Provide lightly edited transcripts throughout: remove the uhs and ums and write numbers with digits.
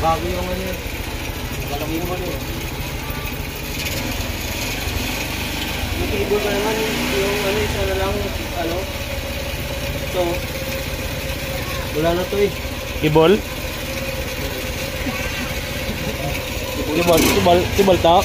Bago yung ano yun. Malaki mo ano yun. Yung cable na naman, yung ano, isa na lang, ano. So, wala na to eh. Kibol? Kibol to?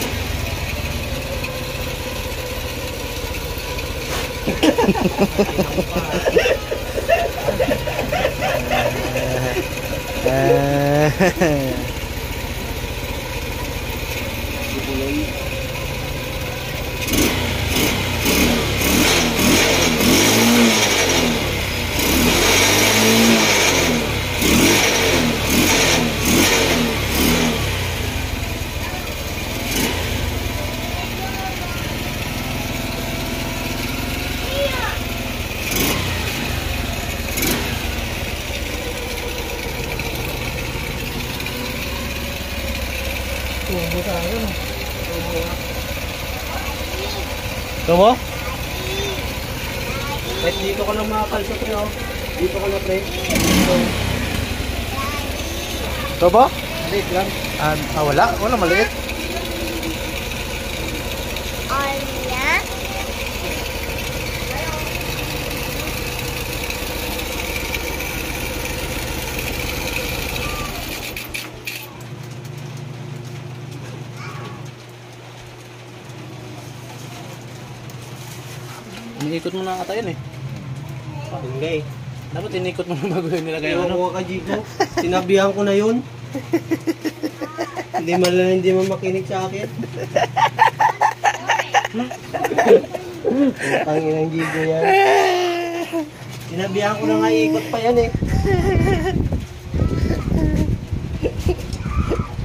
Tumo? Kahit dito ko na makakalsa pre, oh. Dito ko na pre. Tumo? Maliit lang. Wala. Wala maliit. Inikot mo na ata yun eh. Hindi. Dapat inikot mo na bago yun nilagay ano. Ewan ko ka, Jigo. Sinabihan ko na yun. Hindi man makinig sa akin. Tangin ng Jigo yan. Sinabihan ko na nga ikot pa yan eh.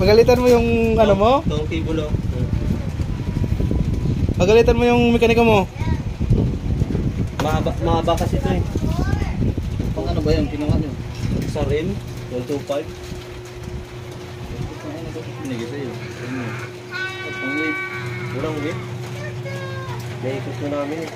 Magalitan mo yung ano mo? Itong cable oh. Magalitan mo yung mekaniko mo. Mahaba kasi ito eh. Pang ano ba yun? Kinuha nyo? Sa rim, 125. Binigay sa'yo. Walang weight. Naikot na namin eh.